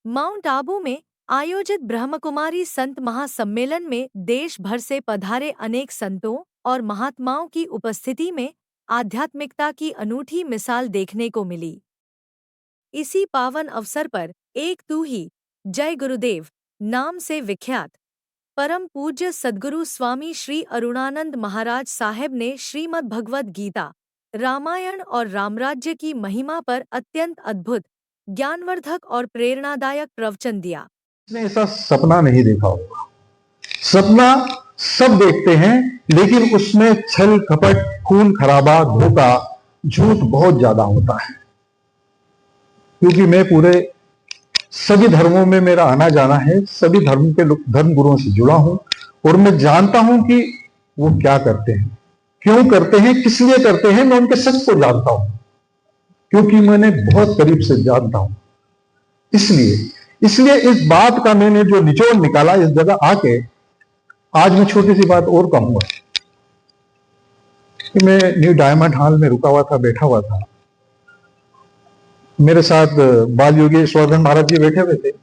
Mount Abu में आयोजित ब्रह्मकुमारी संत महासम्मेलन में देश भर से पधारे अनेक संतों और महात्माओं की उपस्थिति में आध्यात्मिकता की अनूठी मिसाल देखने को मिली। इसी पावन अवसर पर एक तू ही जय गुरुदेव नाम से विख्यात परम पूज्य सद्गुरु स्वामी श्री अरुणानंद महाराज साहेब ने श्रीमद् भगवद गीता, रामायण और रामराज्य की महिमा पर अत्यंत अद्भुत, ज्ञानवर्धक और प्रेरणादायक प्रवचन दिया। इसने ऐसा सपना नहीं देखा होगा। सपना सब देखते हैं, लेकिन उसमें छल कपट, खून खराबा, धोखा, झूठ बहुत ज्यादा होता है। क्योंकि मैं पूरे सभी धर्मों में मेरा आना जाना है, सभी धर्म के धर्म गुरुओं से जुड़ा हूं और मैं जानता हूं कि वो क्या करते हैं, क्यों करते हैं, किस लिए करते हैं। मैं उनके सच को जानता हूं क्योंकि मैंने बहुत करीब से जानता हूं। इसलिए इस बात का मैंने जो निचोड़ निकाला इस जगह आके, आज मैं छोटी सी बात और कहूंगा कि मैं न्यू डायमंड हॉल में रुका हुआ था, बैठा हुआ था। मेरे साथ बाल योगी ईश्वरधन महाराज जी बैठे हुए थे, तो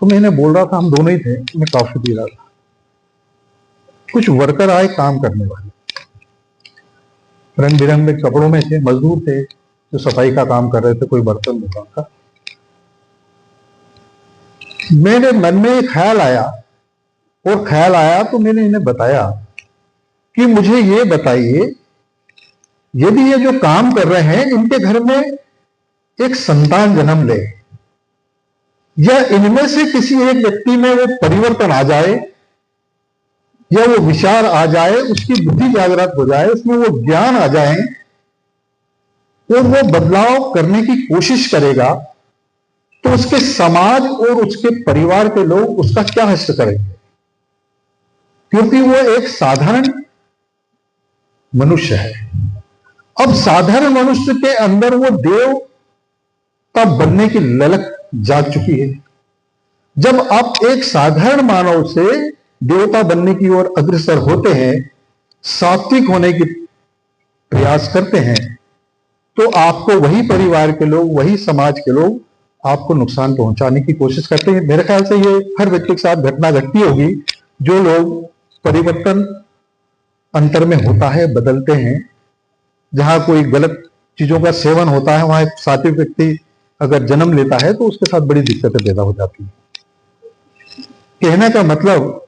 मैं इन्हें बोल रहा था, हम दोनों ही थे, मैं कॉफी पी रहा था। कुछ वर्कर आए काम करने वाले, रंग बिरंगे कपड़ों में थे, मजदूर थे जो सफाई का काम कर रहे थे, कोई बर्तन धो रहा था। मेरे मन में एक ख्याल आया तो मैंने इन्हें बताया कि मुझे ये बताइए, यदि ये जो काम कर रहे हैं इनके घर में एक संतान जन्म ले, या इनमें से किसी एक व्यक्ति में वो परिवर्तन आ जाए, या वो विचार आ जाए, उसकी बुद्धि जागृत हो जाए, उसमें वो ज्ञान आ जाए और वो बदलाव करने की कोशिश करेगा, तो उसके समाज और उसके परिवार के लोग उसका क्या हस्त करेंगे? क्योंकि वो एक साधारण मनुष्य है। अब साधारण मनुष्य के अंदर वो देवता बनने की ललक जाग चुकी है। जब आप एक साधारण मानव से देवता बनने की ओर अग्रसर होते हैं, सात्विक होने की प्रयास करते हैं, तो आपको वही परिवार के लोग, वही समाज के लोग आपको नुकसान पहुंचाने की कोशिश करते हैं। मेरे ख्याल से ये हर व्यक्ति के साथ घटना घटती होगी। जो लोग परिवर्तन अंतर में होता है, बदलते हैं, जहां कोई गलत चीजों का सेवन होता है, वहां एक सात्विक व्यक्ति अगर जन्म लेता है तो उसके साथ बड़ी दिक्कतें पैदा हो जाती हैं। कहने का मतलब,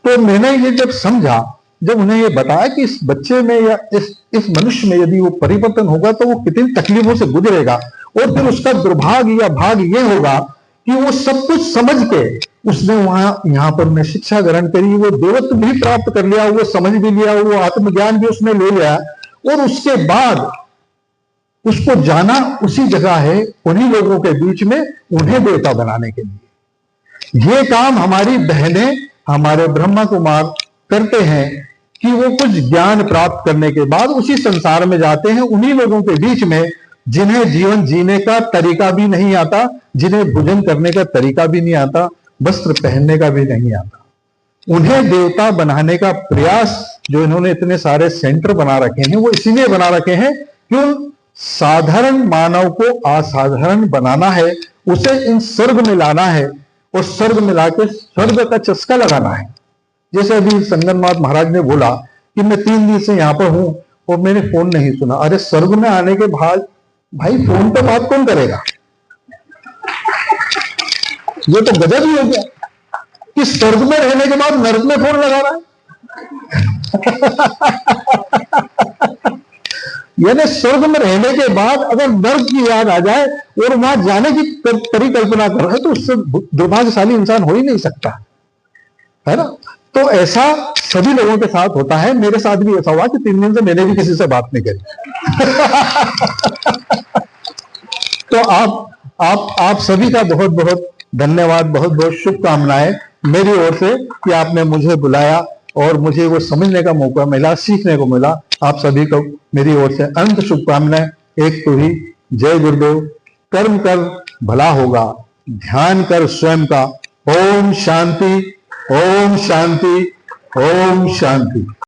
तो मैंने ये जब समझा, जब उन्हें ये बताया कि इस बच्चे में या इस मनुष्य में यदि वो परिवर्तन होगा तो वो कितनी तकलीफों से गुजरेगा, और फिर उसका दुर्भाग्य या भाग ये होगा कि वो सब कुछ समझ के उसने यहां पर मैं शिक्षा ग्रहण करी, वो देवत्व भी प्राप्त कर लिया, वो समझ भी लिया, वो आत्मज्ञान भी उसने ले लिया, और उसके बाद उसको जाना उसी जगह है, उन्हीं लोगों के बीच में, उन्हें देवता बनाने के लिए। ये काम हमारी बहनें, हमारे ब्रह्मा कुमार करते हैं कि वो कुछ ज्ञान प्राप्त करने के बाद उसी संसार में जाते हैं, उन्हीं लोगों के बीच में जिन्हें जीवन जीने का तरीका भी नहीं आता, जिन्हें भोजन करने का तरीका भी नहीं आता, वस्त्र पहनने का भी नहीं आता, उन्हें देवता बनाने का प्रयास जो इन्होंने इतने सारे सेंटर बना रखे हैं, वो इसीलिए बना रखे हैं कि साधारण मानव को असाधारण बनाना है, उसे इन स्वर्ग में लाना है, और स्वर्ग में लाके स्वर्ग का चस्का लगाना है। जैसे अभी संगमनाथ महाराज ने बोला कि मैं 3 दिन से यहां पर हूं और मैंने फोन नहीं सुना। अरे स्वर्ग में आने के बाद भाई फोन पे बात कौन करेगा? ये तो गजब ही हो गया कि स्वर्ग में रहने के बाद नर्क में फोन लगा रहा है। यानी स्वर्ग में रहने के बाद अगर नर्क की याद आ जाए और वहां जाने की परिकल्पना कर रहा है, तो उससे दुर्भाग्यशाली इंसान हो ही नहीं सकता, है ना? तो ऐसा सभी लोगों के साथ होता है। मेरे साथ भी ऐसा हुआ कि 3 दिन से मैंने भी किसी से बात नहीं करी। तो आप सभी का बहुत बहुत धन्यवाद, बहुत बहुत शुभकामनाएं मेरी ओर से कि आपने मुझे बुलाया और मुझे वो समझने का मौका मिला, सीखने को मिला। आप सभी को मेरी ओर से अनंत शुभकामनाएं। एक तो ही जय गुरुदेव। कर्म कर भला होगा, ध्यान कर स्वयं का। ओम शांति, ओम शांति, ओम शांति।